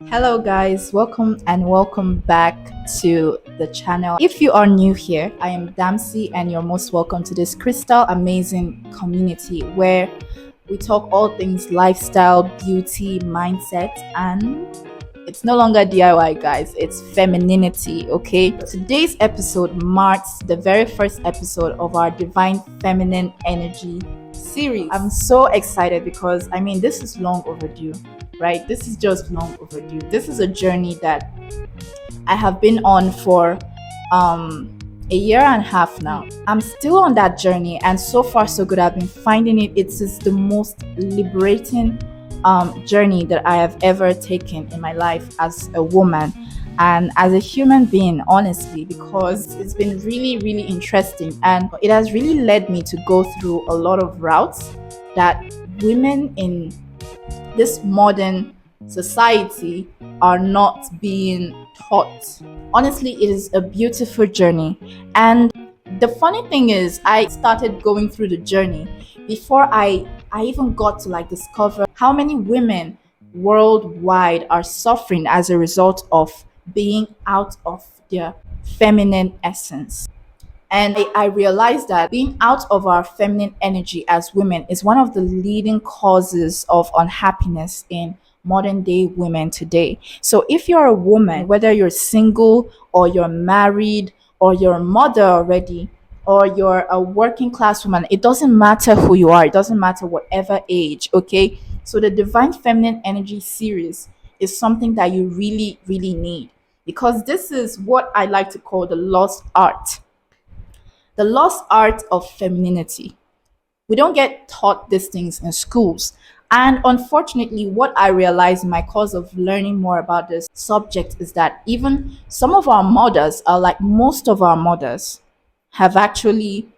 Hello guys, welcome back to the channel. If you are new here, I am Damsey and you're most welcome to this crystal amazing community where we talk all things lifestyle, beauty, mindset, and it's no longer DIY guys, it's femininity, okay? Today's episode marks the very first episode of our Divine Feminine Energy series. I'm so excited because this is long overdue, right? This is just long overdue. This is a journey that I have been on for a year and a half now. I'm still on that journey, and so far so good. I've been finding it's just the most liberating journey that I have ever taken in my life as a woman and as a human being, honestly, because it's been really, really interesting, and it has really led me to go through a lot of routes that women in this modern society are not being taught. Honestly, it is a beautiful journey. And the funny thing is, I started going through the journey before I even got to discover how many women worldwide are suffering as a result of being out of their feminine essence. And I realized that being out of our feminine energy as women is one of the leading causes of unhappiness in modern day women today. So if you're a woman, whether you're single or you're married or you're a mother already, or you're a working class woman, it doesn't matter who you are, it doesn't matter whatever age, okay? So the Divine Feminine Energy series is something that you really, really need, because this is what I like to call the lost art of femininity. We don't get taught these things in schools. And unfortunately, what I realized in my course of learning more about this subject is that even some of our mothers are like most of our mothers have actually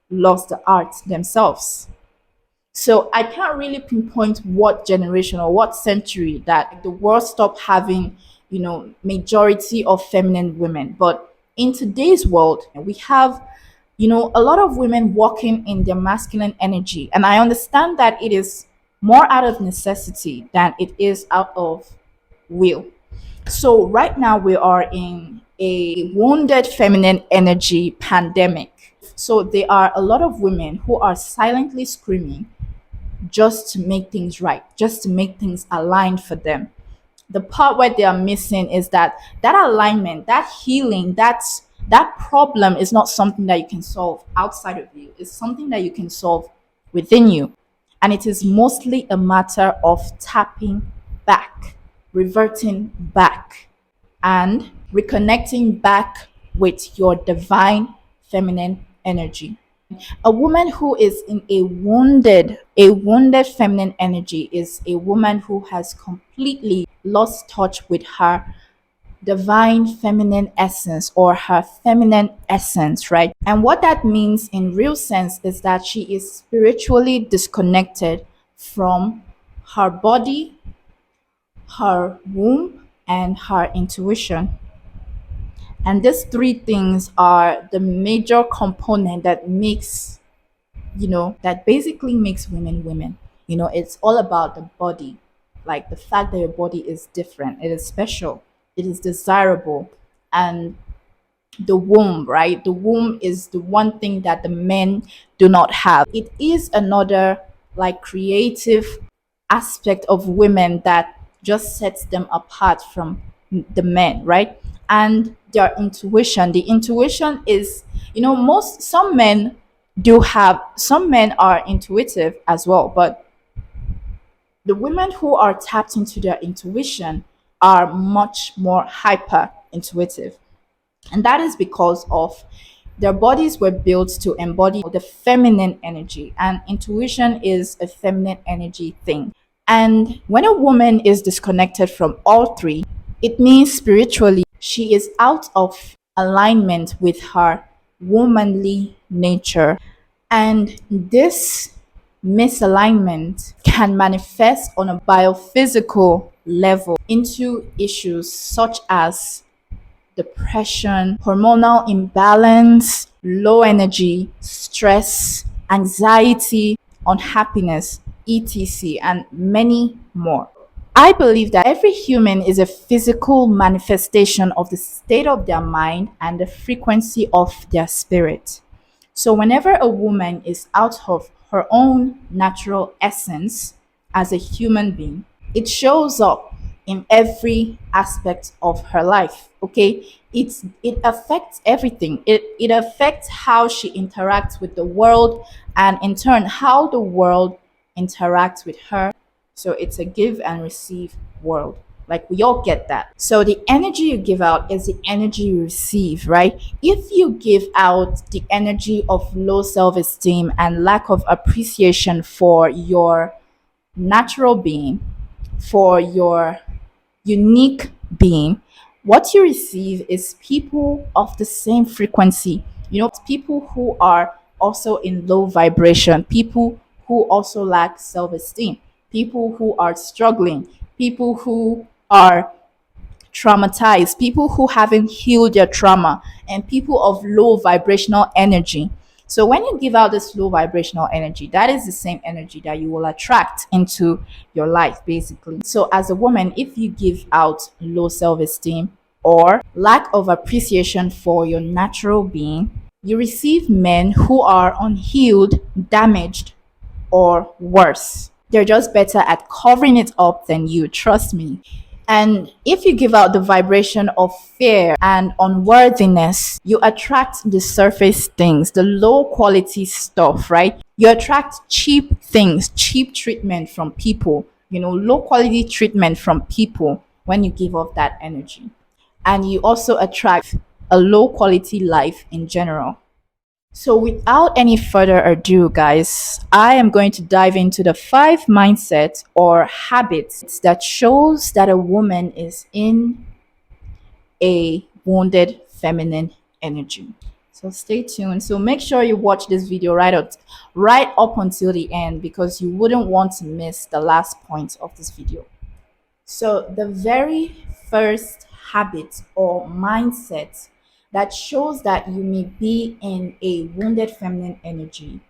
lost the art themselves. So I can't really pinpoint what generation or what century that the world stopped having, majority of feminine women. But in today's world, we have a lot of women walking in their masculine energy. And I understand that it is more out of necessity than it is out of will. So right now we are in a wounded feminine energy pandemic. So there are a lot of women who are silently screaming just to make things right, just to make things aligned for them. The part where they are missing is that alignment, that healing, that problem is not something that you can solve outside of you. It's something that you can solve within you. And it is mostly a matter of tapping back, reverting back, and reconnecting back with your divine feminine energy. A woman who is in a wounded feminine energy is a woman who has completely lost touch with her divine feminine essence or her feminine essence, right? And what that means in real sense is that she is spiritually disconnected from her body, her womb, and her intuition. And these three things are the major component that basically makes women women. It's all about the body, like the fact that your body is different, it is special, it is desirable. And the womb, right? The womb is the one thing that the men do not have. It is another creative aspect of women that just sets them apart from the men, right? And their intuition. The intuition is, most some men are intuitive as well, but the women who are tapped into their intuition are much more hyper intuitive. And that is because of their bodies were built to embody the feminine energy, and intuition is a feminine energy thing. And when a woman is disconnected from all three, it means spiritually she is out of alignment with her womanly nature. And this misalignment can manifest on a biophysical level into issues such as depression, hormonal imbalance, low energy, stress, anxiety, unhappiness, etc., and many more. I believe that every human is a physical manifestation of the state of their mind and the frequency of their spirit. So, whenever a woman is out of her own natural essence as a human being, it shows up in every aspect of her life. Okay, it affects everything. It affects how she interacts with the world, and in turn how the world interacts with her. So it's a give and receive world. Like, we all get that. So the energy you give out is the energy you receive, right? If you give out the energy of low self-esteem and lack of appreciation for your natural being, for your unique being, what you receive is people of the same frequency. People who are also in low vibration, people who also lack self esteem, people who are struggling, people who are traumatized, people who haven't healed their trauma, and people of low vibrational energy. So when you give out this low vibrational energy, that is the same energy that you will attract into your life, basically. So as a woman, if you give out low self-esteem or lack of appreciation for your natural being, you receive men who are unhealed, damaged, or worse. They're just better at covering it up than you, trust me. And if you give out the vibration of fear and unworthiness, you attract the surface things, the low quality stuff, right? You attract cheap things, cheap treatment from people, low quality treatment from people when you give off that energy. And you also attract a low quality life in general. So, without any further ado, guys, I am going to dive into the 5 mindsets or habits that shows that a woman is in a wounded feminine energy. So stay tuned. So make sure you watch this video right up until the end, because you wouldn't want to miss the last point of this video. So, the very first habit or mindset that shows that you may be in a wounded feminine energy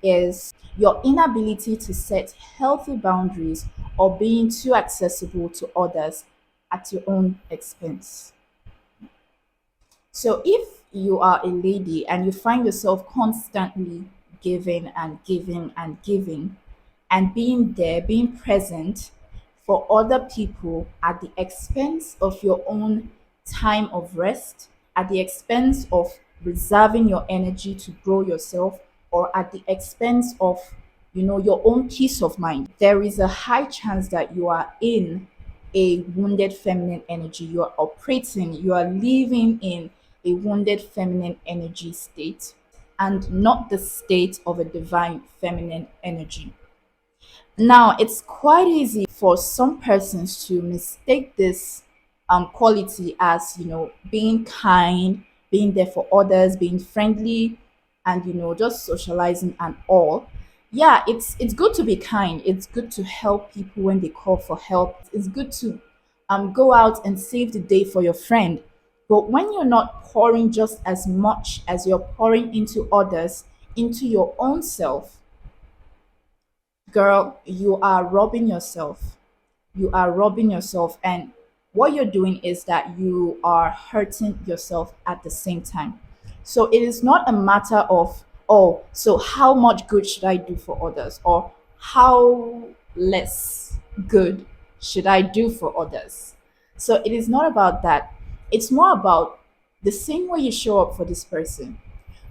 is your inability to set healthy boundaries or being too accessible to others at your own expense. So, if you are a lady and you find yourself constantly giving and giving and giving, and being there, being present for other people at the expense of your own time of rest, at the expense of reserving your energy to grow yourself, or at the expense of your own peace of mind, there is a high chance that you are in a wounded feminine energy. You are operating, you are living in a wounded feminine energy state, and not the state of a divine feminine energy. Now, it's quite easy for some persons to mistake this quality as, being kind, being there for others, being friendly, and, just socializing and all. Yeah, it's good to be kind. It's good to help people when they call for help. It's good to go out and save the day for your friend. But when you're not pouring just as much as you're pouring into others, into your own self, girl, you are robbing yourself. You are robbing yourself. And what you're doing is that you are hurting yourself at the same time. So it is not a matter of, oh, so how much good should I do for others? Or how less good should I do for others? So it is not about that. It's more about the same way you show up for this person.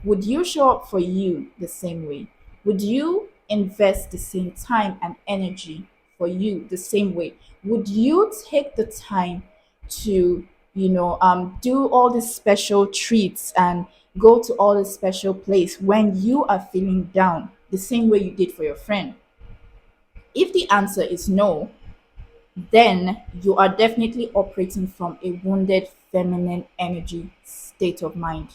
Would you show up for you the same way? Would you invest the same time and energy for you the same way? Would you take the time to, do all these special treats and go to all this special place when you are feeling down the same way you did for your friend? If the answer is no, then you are definitely operating from a wounded feminine energy state of mind.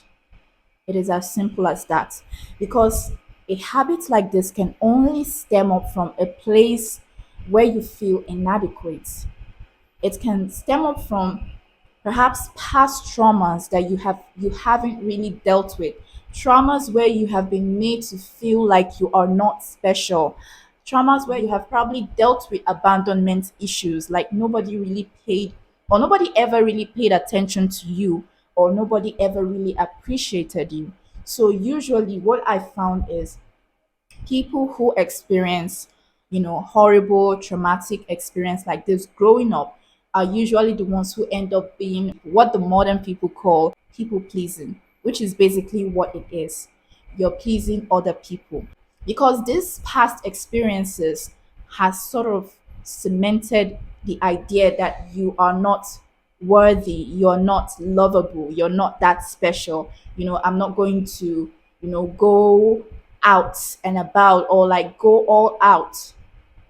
It is as simple as that. Because a habit like this can only stem up from a place where you feel inadequate. It can stem up from perhaps past traumas that you haven't really dealt with. Traumas where you have been made to feel like you are not special. traumas where you have probably dealt with abandonment issues, like nobody really paid, or nobody ever really paid attention to you, or nobody ever really appreciated you. So usually what I found is people who experience, horrible traumatic experience like this growing up are usually the ones who end up being what the modern people call people pleasing, which is basically what it is. You're pleasing other people because these past experiences has sort of cemented the idea that you are not worthy, you're not lovable, you're not that special. I'm not going to, go out and about, or like go all out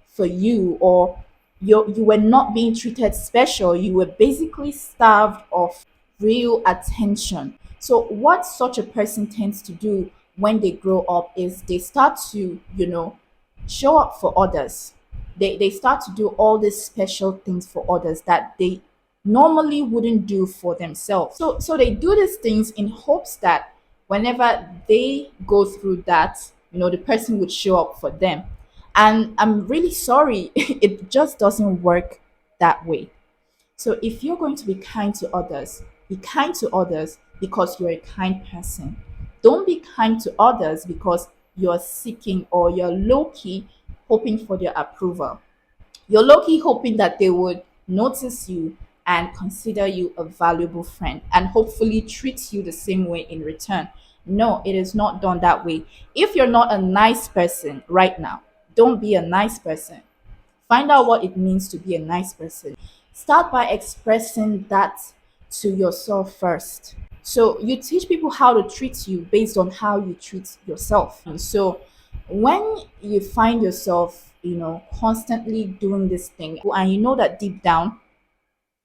for you, or you were not being treated special. You were basically starved of real attention. So what such a person tends to do when they grow up is they start to, show up for others. They start to do all these special things for others that they normally wouldn't do for themselves. So they do these things in hopes that whenever they go through that, the person would show up for them. And I'm really sorry, it just doesn't work that way. So if you're going to be kind to others, be kind to others because you're a kind person. Don't be kind to others because you're seeking, or you're low key hoping for their approval. You're low key hoping that they would notice you and consider you a valuable friend and hopefully treat you the same way in return. No, it is not done that way. If you're not a nice person right now, don't be a nice person. Find out what it means to be a nice person. Start by expressing that to yourself first. So you teach people how to treat you based on how you treat yourself. And so when you find yourself, constantly doing this thing, and you know that deep down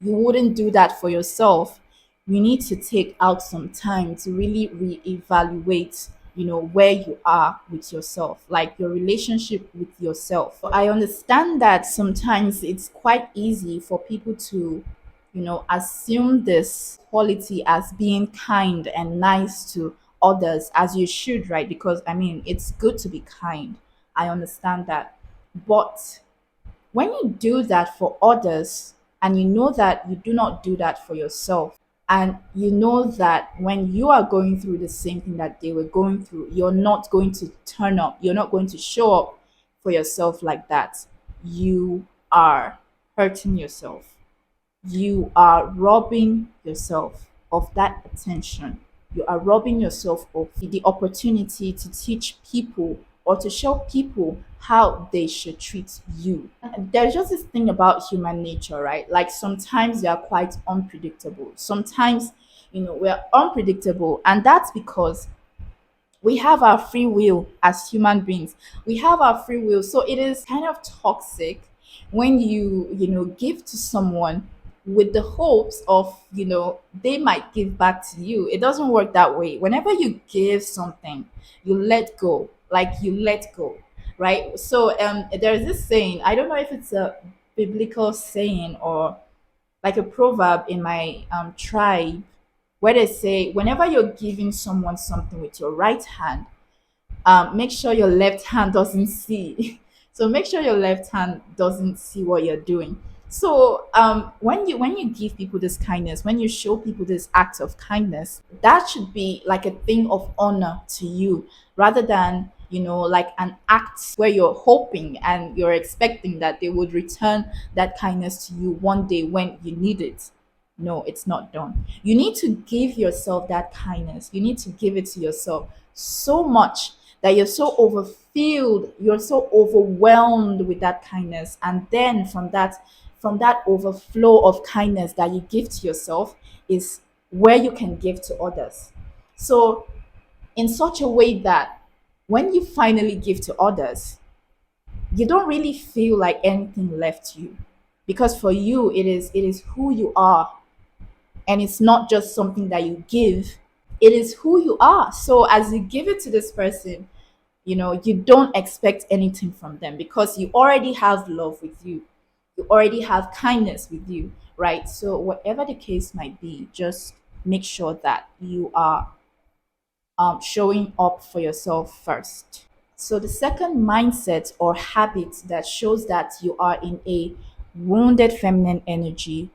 you wouldn't do that for yourself, you need to take out some time to really reevaluate, where you are with yourself, like your relationship with yourself. So I understand that sometimes it's quite easy for people to, assume this quality as being kind and nice to others, as you should, right? Because I mean, it's good to be kind. I understand that. But when you do that for others, and you know that you do not do that for yourself, and you know that when you are going through the same thing that they were going through, you're not going to turn up, you're not going to show up for yourself like that, you are hurting yourself. You are robbing yourself of that attention. You are robbing yourself of the opportunity to teach people or to show people how they should treat you. There's just this thing about human nature, right? Like sometimes we are quite unpredictable. Sometimes, we're unpredictable, and that's because we have our free will as human beings. We have our free will. So it is kind of toxic when you give to someone with the hopes of, they might give back to you. It doesn't work that way. Whenever you give something, you let go. Like you let go, right? So there's this saying, I don't know if it's a biblical saying or like a proverb in my tribe, where they say whenever you're giving someone something with your right hand, make sure your left hand doesn't see. So make sure your left hand doesn't see what you're doing. So when you give people this kindness, when you show people this act of kindness, that should be like a thing of honor to you, rather than like an act where you're hoping and you're expecting that they would return that kindness to you one day when you need it. No, it's not done. You need to give yourself that kindness. You need to give it to yourself so much that you're so overfilled, you're so overwhelmed with that kindness. And then from that overflow of kindness that you give to yourself is where you can give to others. So in such a way that when you finally give to others, you don't really feel like anything left you, because for you it is who you are, and it's not just something that you give, it is who you are. So as you give it to this person, you don't expect anything from them because you already have love with you, you already have kindness with you, right? So whatever the case might be, just make sure that you are showing up for yourself first. So the second mindset or habit that shows that you are in a wounded feminine energy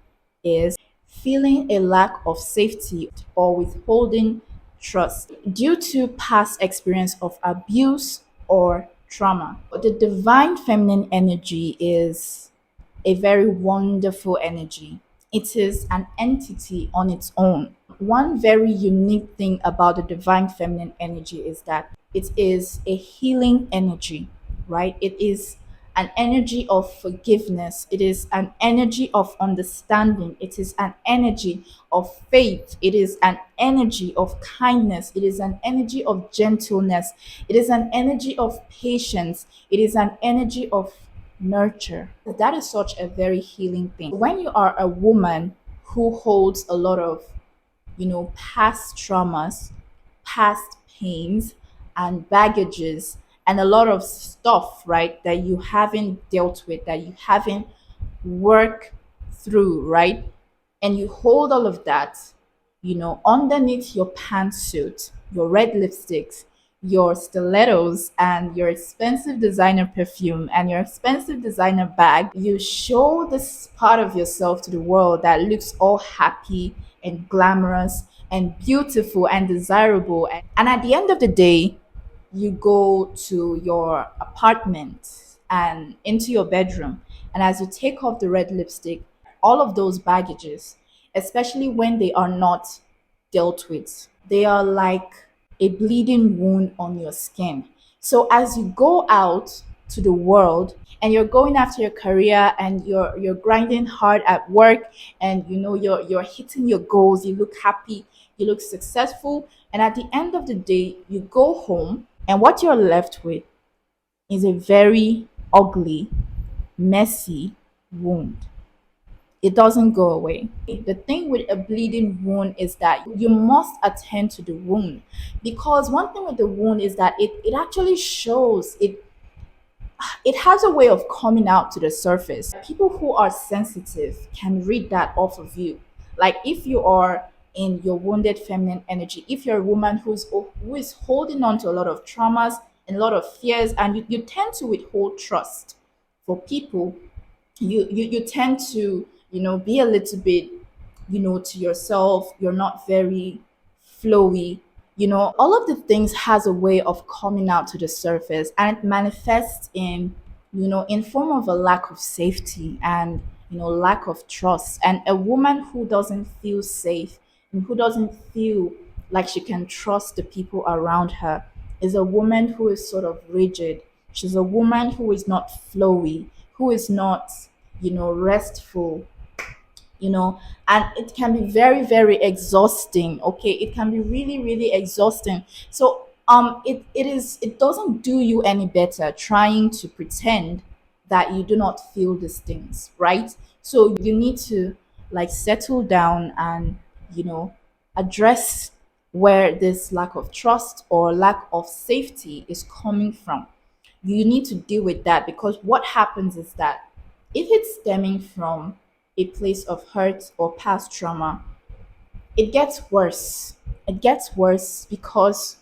is feeling a lack of safety or withholding trust due to past experience of abuse or trauma. The divine feminine energy is a very wonderful energy. It is an entity on its own. One very unique thing about the divine feminine energy is that it is a healing energy, right? It is an energy of forgiveness. It is an energy of understanding. It is an energy of faith. It is an energy of kindness. It is an energy of gentleness. It is an energy of patience. It is an energy of nurture. That is such a very healing thing. When you are a woman who holds a lot of, past traumas, past pains, and baggages, and a lot of stuff, right, that you haven't dealt with, that you haven't worked through, right? And you hold all of that, underneath your pantsuit, your red lipsticks, your stilettos, and your expensive designer perfume and your expensive designer bag. You show this part of yourself to the world that looks all happy and glamorous and beautiful and desirable. And at the end of the day, you go to your apartment and into your bedroom, and as you take off the red lipstick, all of those baggages, especially when they are not dealt with, they are like a bleeding wound on your skin. So as you go out to the world and you're going after your career and you're grinding hard at work, and you're hitting your goals, you look happy, you look successful, and at the end of the day you go home, and what you're left with is a very ugly, messy wound. It doesn't go away. The thing with a bleeding wound is that you must attend to the wound, because one thing with the wound is that it actually shows it has a way of coming out to the surface. People who are sensitive can read that off of you. Like if you are in your wounded feminine energy, if you're a woman who is holding on to a lot of traumas and a lot of fears, and you tend to withhold trust for people, you tend to be a little bit to yourself, you're not very flowy, all of the things has a way of coming out to the surface, and it manifests in form of a lack of safety and lack of trust. And a woman who doesn't feel safe and who doesn't feel like she can trust the people around her is a woman who is sort of rigid. She's a woman who is not flowy, who is not restful, and it can be very, very exhausting. Okay, it can be really, really exhausting. So it doesn't do you any better trying to pretend that you do not feel these things, right? So you need to like settle down and address where this lack of trust or lack of safety is coming from. You need to deal with that, because what happens is that if it's stemming from a place of hurt or past trauma, it gets worse. It gets worse because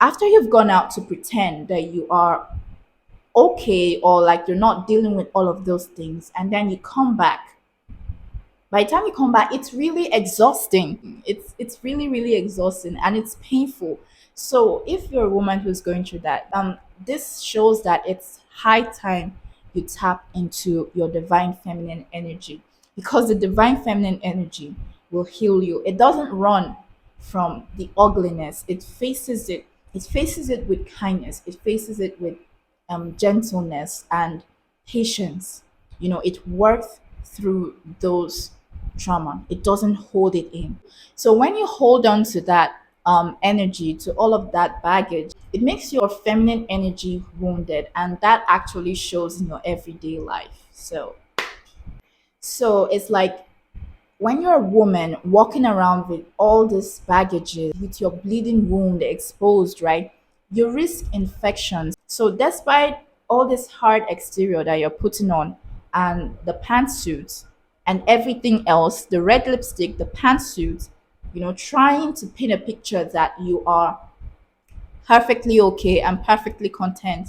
after you've gone out to pretend that you are okay, or like you're not dealing with all of those things, and then you come back, by the time you come back, it's really exhausting. It's really, really exhausting, and it's painful. So if you're a woman who's going through that, this shows that it's high time you tap into your divine feminine energy, because the divine feminine energy will heal you. It doesn't run from the ugliness. It faces it with kindness. It faces it with gentleness and patience. It works through those trauma. It doesn't hold it in. So when you hold on to that energy, to all of that baggage, it makes your feminine energy wounded, and that actually shows in your everyday life. So it's like when you're a woman walking around with all this baggages, with your bleeding wound exposed, right, you risk infections. So despite all this hard exterior that you're putting on, and the pantsuit and everything else, the red lipstick, the pantsuit, trying to paint a picture that you are perfectly okay and perfectly content,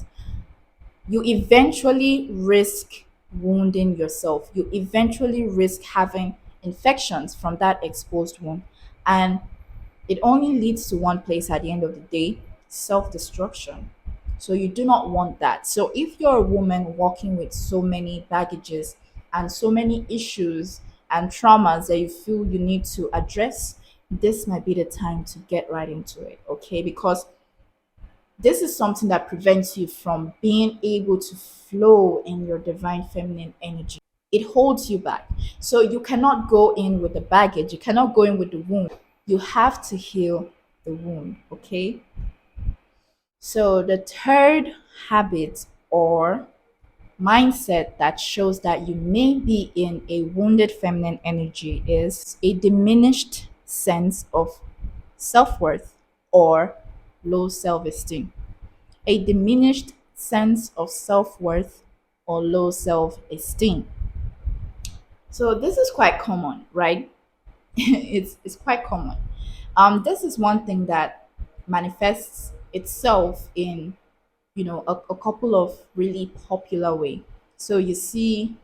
you eventually risk wounding yourself. You eventually risk having infections from that exposed wound. And it only leads to one place at the end of the day: self destruction. So you do not want that. So if you're a woman walking with so many baggages and so many issues and traumas that you feel you need to address, this might be the time to get right into it, okay? Because this is something that prevents you from being able to flow in your divine feminine energy. It holds you back. So you cannot go in with the baggage, you cannot go in with the wound. You have to heal the wound, okay? So the third habit or mindset that shows that you may be in a wounded feminine energy is a diminished sense of self worth or low self esteem. A diminished sense of self worth or low self esteem. So this is quite common, right? It's quite common. This is one thing that manifests itself in a couple of really popular way. So you see,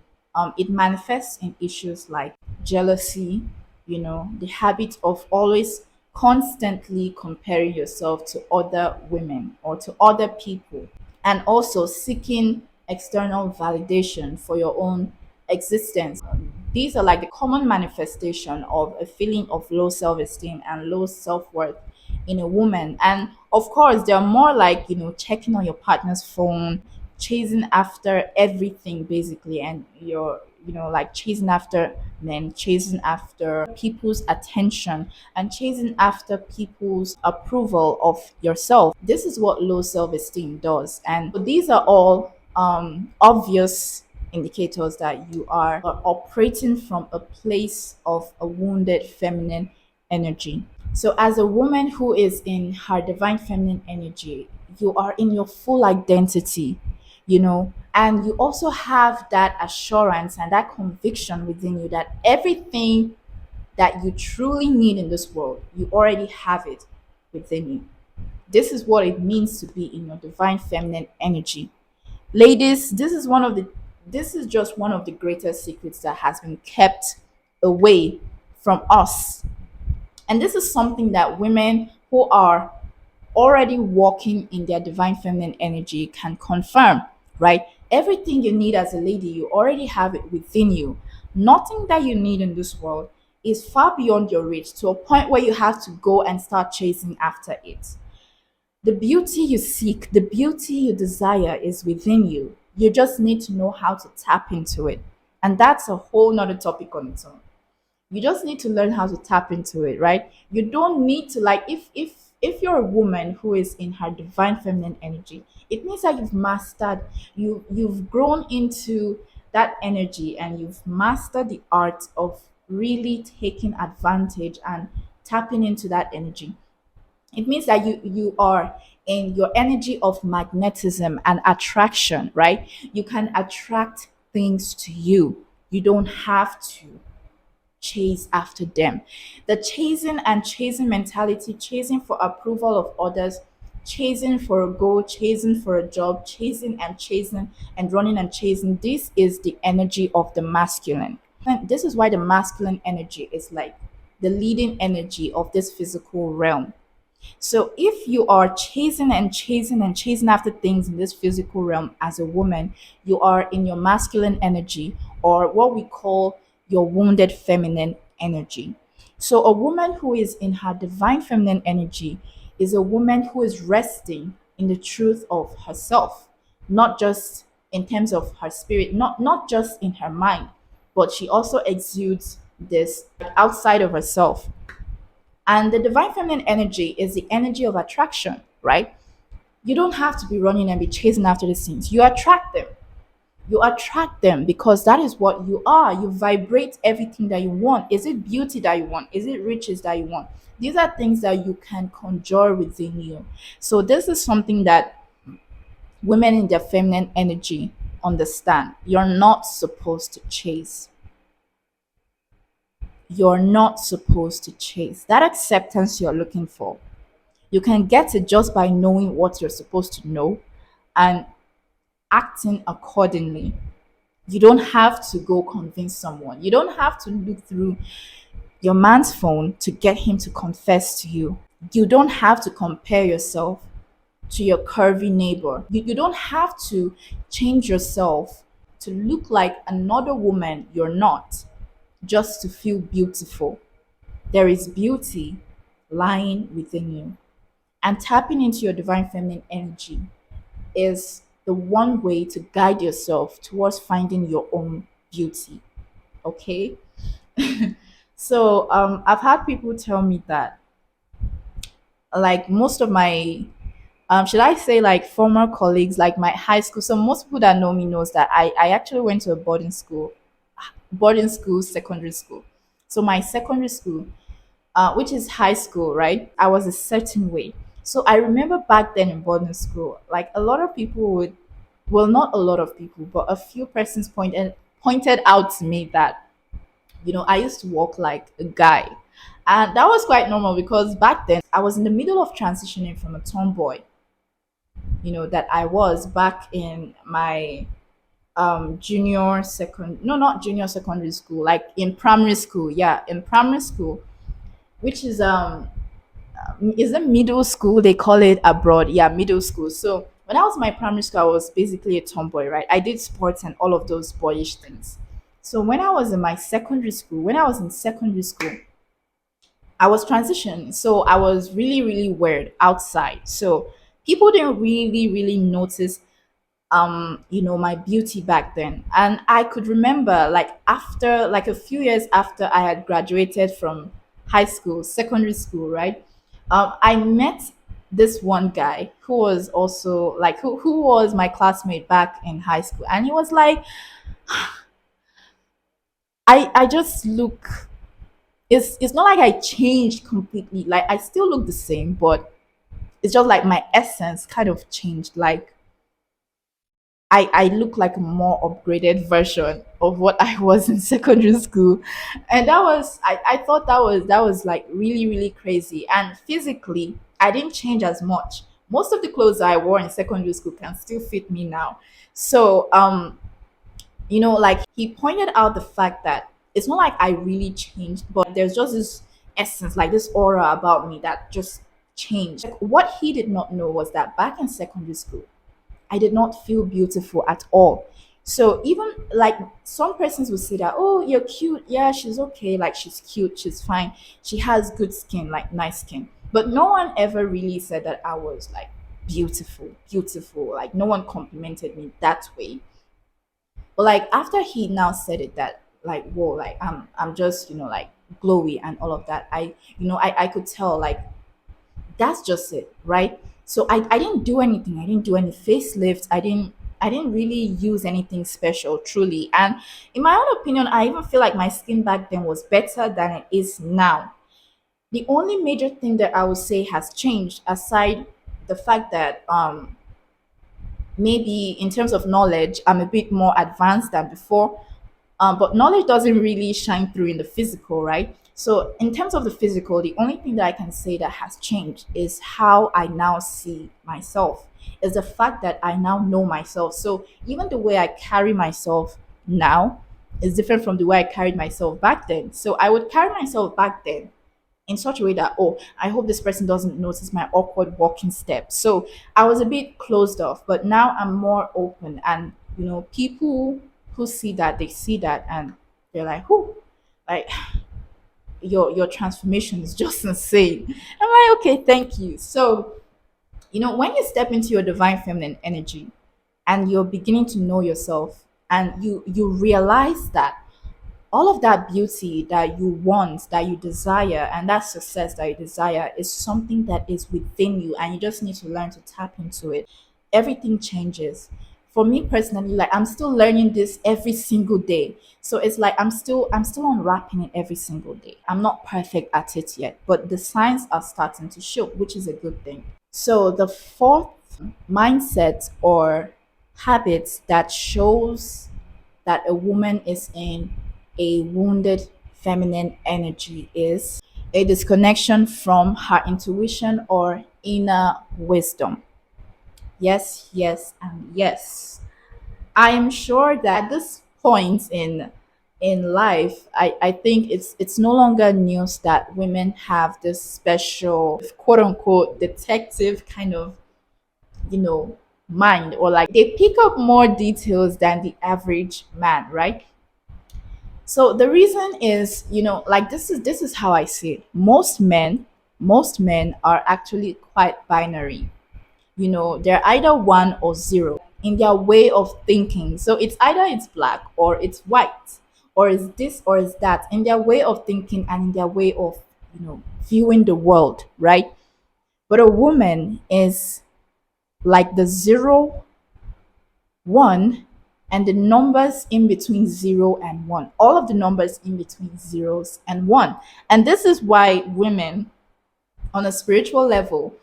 it manifests in issues like jealousy, the habit of always constantly comparing yourself to other women or to other people, and also seeking external validation for your own existence. These are like the common manifestation of a feeling of low self-esteem and low self-worth in a woman. And of course, they're more like, checking on your partner's phone, chasing after everything basically, and you're, like chasing after men, chasing after people's attention, and chasing after people's approval of yourself. This is what low self-esteem does. And these are all obvious indicators that you are operating from a place of a wounded feminine energy. So, as a woman who is in her divine feminine energy, you are in your full identity, and you also have that assurance and that conviction within you that everything that you truly need in this world, you already have it within you. This is what it means to be in your divine feminine energy. Ladies, this is just one of the greatest secrets that has been kept away from us. And this is something that women who are already walking in their divine feminine energy can confirm, right? Everything you need as a lady, you already have it within you. Nothing that you need in this world is far beyond your reach to a point where you have to go and start chasing after it. The beauty you seek, the beauty you desire is within you. You just need to know how to tap into it. And that's a whole nother topic on its own. You just need to learn how to tap into it, right? You don't need to, like, if you're a woman who is in her divine feminine energy, it means that you've mastered, you've grown into that energy, and you've mastered the art of really taking advantage and tapping into that energy. It means that you are in your energy of magnetism and attraction, right? You can attract things to you. You don't have to chase after them. The chasing mentality, chasing for approval of others, chasing for a goal, chasing for a job, chasing and running and chasing. This is the energy of the masculine. And this is why the masculine energy is like the leading energy of this physical realm. So if you are chasing and chasing and chasing after things in this physical realm as a woman, you are in your masculine energy, or what we call your wounded feminine energy. So a woman who is in her divine feminine energy is a woman who is resting in the truth of herself, not just in terms of her spirit, not just in her mind, but she also exudes this outside of herself. And the divine feminine energy is the energy of attraction, right? You don't have to be running and be chasing after these things. You attract them. You attract them because that is what you are. You vibrate everything that you want. Is it beauty that you want? Is it riches that you want? These are things that you can conjure within you. So, this is something that women in their feminine energy understand. You're not supposed to chase. You're not supposed to chase. That acceptance you're looking for, You can get it just by knowing what you're supposed to know and acting accordingly. You don't have to go convince someone. You don't have to look through your man's phone to get him to confess to you. You don't have to compare yourself to your curvy neighbor. You don't have to change yourself to look like another woman you're not just to feel beautiful. There is beauty lying within you. And tapping into your divine feminine energy is the one way to guide yourself towards finding your own beauty. Okay? So I've had people tell me that, like, most of my should I say, like, former colleagues, like my high school. So most people that know me knows that I actually went to a boarding school, secondary school. So my secondary school, which is high school, right? I was a certain way. So I remember back then in boarding school, like a lot of people would, well, not a lot of people, but a few persons pointed out to me that, I used to walk like a guy. And that was quite normal because back then I was in the middle of transitioning from a tomboy, that I was back in my junior second no not junior secondary school, like in primary school. Yeah, in primary school, which is a middle school, they call it abroad. Yeah, middle school. So when I was in my primary school, I was basically a tomboy, right? I did sports and all of those boyish things. So when I was in secondary school, I was transitioning. So I was really, really weird outside. So people didn't really, really notice my beauty back then. And I could remember, like, after, like, a few years after I had graduated from high school, secondary school, right? I met this one guy who was also like, who was my classmate back in high school. And he was like, I just look, it's not like I changed completely. Like, I still look the same, but it's just like my essence kind of changed. Like, I look like a more upgraded version of what I was in secondary school. And I thought that was like really, really crazy. And physically, I didn't change as much. Most of the clothes I wore in secondary school can still fit me now. So like, he pointed out the fact that it's not like I really changed, but there's just this essence, like this aura about me that just changed. Like, what he did not know was that back in secondary school, I did not feel beautiful at all. So even like some persons would say that, oh, you're cute. Yeah, she's okay. Like, she's cute. She's fine. She has good skin, like nice skin. But no one ever really said that I was like beautiful, beautiful. Like, no one complimented me that way. But like, after he now said it, that, like, whoa, like, I'm just, like, glowy and all of that. I could tell, like, that's just it, right? So I didn't do anything. I didn't do any facelift. I didn't really use anything special, truly. And in my own opinion, I even feel like my skin back then was better than it is now. The only major thing that I would say has changed, aside the fact that maybe in terms of knowledge, I'm a bit more advanced than before. But knowledge doesn't really shine through in the physical, right? So, in terms of the physical, the only thing that I can say that has changed is how I now see myself, is the fact that I now know myself. So, even the way I carry myself now is different from the way I carried myself back then. So, I would carry myself back then in such a way that, oh, I hope this person doesn't notice my awkward walking steps. So I was a bit closed off, but now I'm more open. And people who see that, they see that, and they're like, who, like, your transformation is just insane. I'm like, okay, thank you. So when you step into your divine feminine energy and you're beginning to know yourself, and you realize that all of that beauty that you want, that you desire, and that success that you desire is something that is within you, and you just need to learn to tap into it. Everything changes. For me personally, like, I'm still learning this every single day. So it's like I'm still unwrapping it every single day. I'm not perfect at it yet, but the signs are starting to show, which is a good thing. So the fourth mindset or habits that shows that a woman is in a wounded feminine energy is a disconnection from her intuition or inner wisdom. Yes, yes, and yes. I am sure that at this point in life, I think it's no longer news that women have this special quote unquote detective kind of, you know, mind, or like they pick up more details than the average man, right? So the reason is, like this is how I see it. Most men are actually quite binary. They're either one or zero in their way of thinking. So it's either it's black or it's white, or it's this or it's that, in their way of thinking and in their way of, viewing the world, right? But a woman is like the zero, one, and the numbers in between zero and one, all of the numbers in between zeros and one. And this is why women on a spiritual level,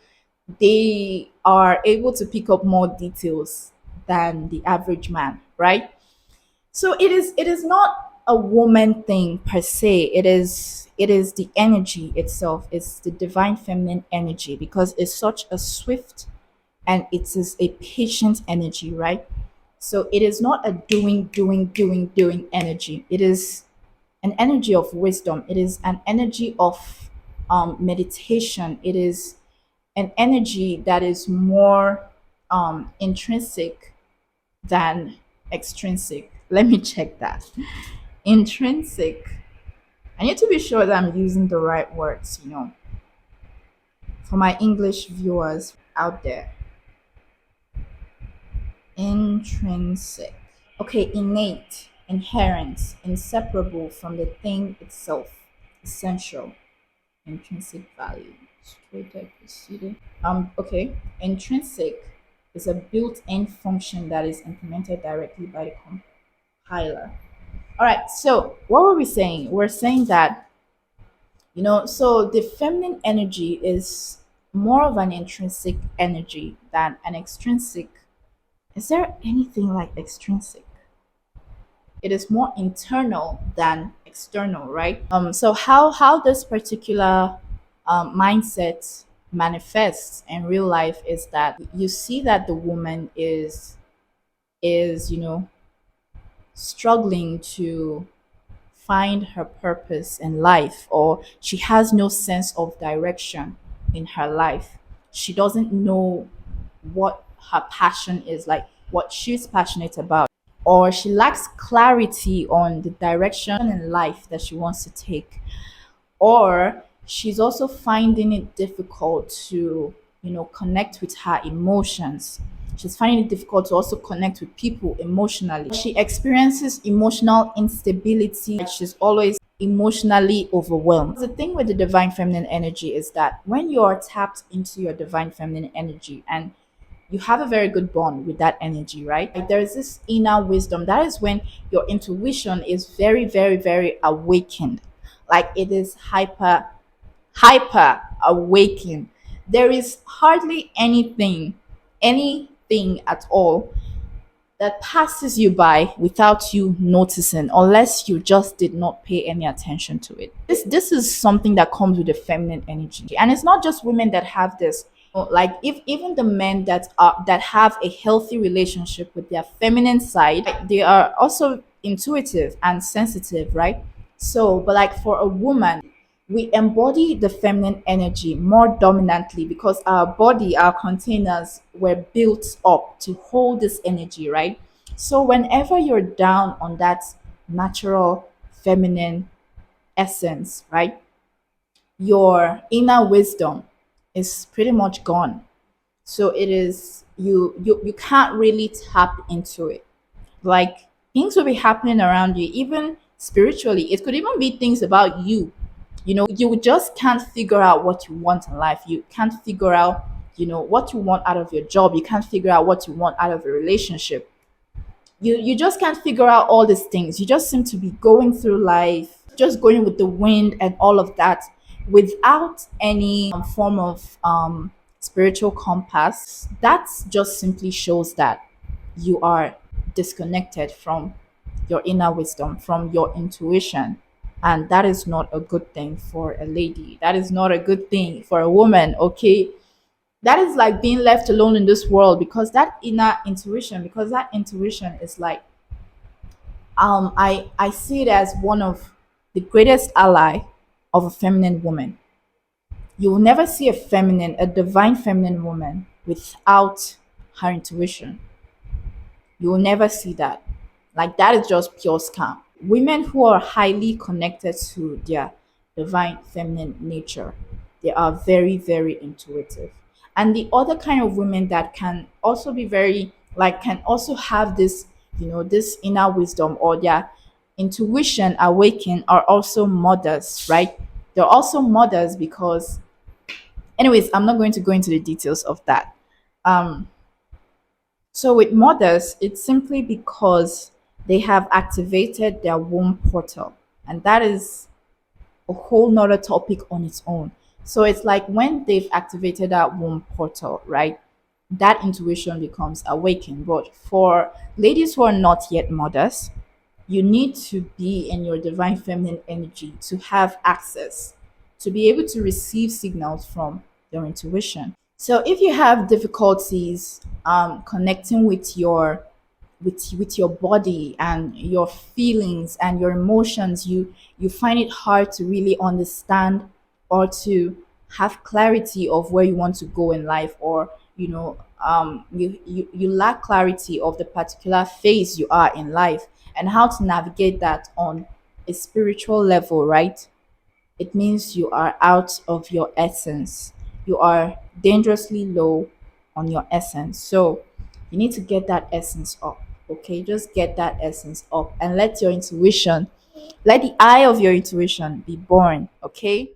they are able to pick up more details than the average man, right? So it is not a woman thing per se. It is the energy itself. It's the divine feminine energy, because it's such a swift and it is a patient energy, right? So it is not a doing energy. It is an energy of wisdom. It is an energy of meditation. It is an energy that is more intrinsic than extrinsic. Let me check that. Intrinsic. I need to be sure that I'm using the right words, for my English viewers out there. Intrinsic. Okay, innate, inherent, inseparable from the thing itself, essential, intrinsic value. Straight proceeding. Okay. Intrinsic is a built-in function that is implemented directly by the compiler. All right. So what were we saying? We're saying that, so the feminine energy is more of an intrinsic energy than an extrinsic. Is there anything like extrinsic? It is more internal than external, right? So how this particular mindset manifests in real life is that you see that the woman is struggling to find her purpose in life, or she has no sense of direction in her life. She doesn't know what her passion is, like what she's passionate about, or she lacks clarity on the direction in life that she wants to take, or she's also finding it difficult to connect with her emotions. She's finding it difficult to also connect with people emotionally. She experiences emotional instability. She's always emotionally overwhelmed. The thing with the divine feminine energy is that when you are tapped into your divine feminine energy and you have a very good bond with that energy, right? Like there is this inner wisdom. That is when your intuition is very, very, very awakened. Like it is hyper awakened. There is hardly anything at all that passes you by without you noticing, unless you just did not pay any attention to it. This is something that comes with the feminine energy, and it's not just women that have this. Like if even the men that have a healthy relationship with their feminine side, they are also intuitive and sensitive, right? So, but like for a woman, we embody the feminine energy more dominantly because our body, our containers were built up to hold this energy, right? So whenever you're down on that natural feminine essence, right, your inner wisdom is pretty much gone. So it is you can't really tap into it. Like things will be happening around you, even spiritually. It could even be things about you. You just can't figure out what you want in life. You can't figure out, what you want out of your job. You can't figure out what you want out of a relationship. You just can't figure out all these things. You just seem to be going through life, just going with the wind and all of that, without any form of spiritual compass. That just simply shows that you are disconnected from your inner wisdom, from your intuition. And that is not a good thing for a lady. That is not a good thing for a woman, okay? That is like being left alone in this world, because that inner intuition, because that intuition is like, I see it as one of the greatest ally of a feminine woman. You will never see a divine feminine woman without her intuition. You will never see that. Like, that is just pure scam. Women who are highly connected to their divine feminine nature, they are very, very intuitive. And the other kind of women that can also be very, like, can also have this, this inner wisdom or their intuition awaken, are also mothers, right? They're also mothers because, anyways, I'm not going to go into the details of that. Um, so with mothers, it's simply because they have activated their womb portal. And that is a whole nother topic on its own. So it's like when they've activated that womb portal, right? That intuition becomes awakened. But for ladies who are not yet mothers, you need to be in your divine feminine energy to have access, to be able to receive signals from your intuition. So if you have difficulties connecting with your body and your feelings and your emotions, you find it hard to really understand or to have clarity of where you want to go in life, or you lack clarity of the particular phase you are in life and how to navigate that on a spiritual level, right? It means you are out of your essence. You are dangerously low on your essence. So you need to get that essence up. Okay, just get that essence up and let your intuition, let the eye of your intuition be born. Okay.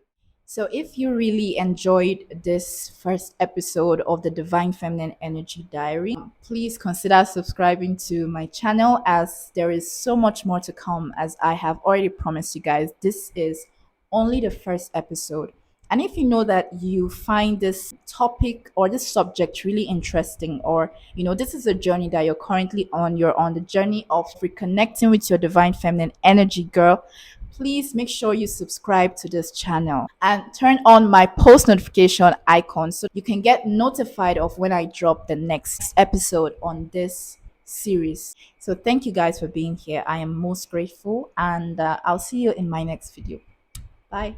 So if you really enjoyed this first episode of the Divine Feminine Energy Diary, please consider subscribing to my channel, as there is so much more to come. As I have already promised you guys, this is only the first episode. And if you know that you find this topic or this subject really interesting, or this is a journey that you're currently on, you're on the journey of reconnecting with your divine feminine energy, girl, please make sure you subscribe to this channel and turn on my post notification icon so you can get notified of when I drop the next episode on this series. So thank you guys for being here. I am most grateful, and I'll see you in my next video. Bye.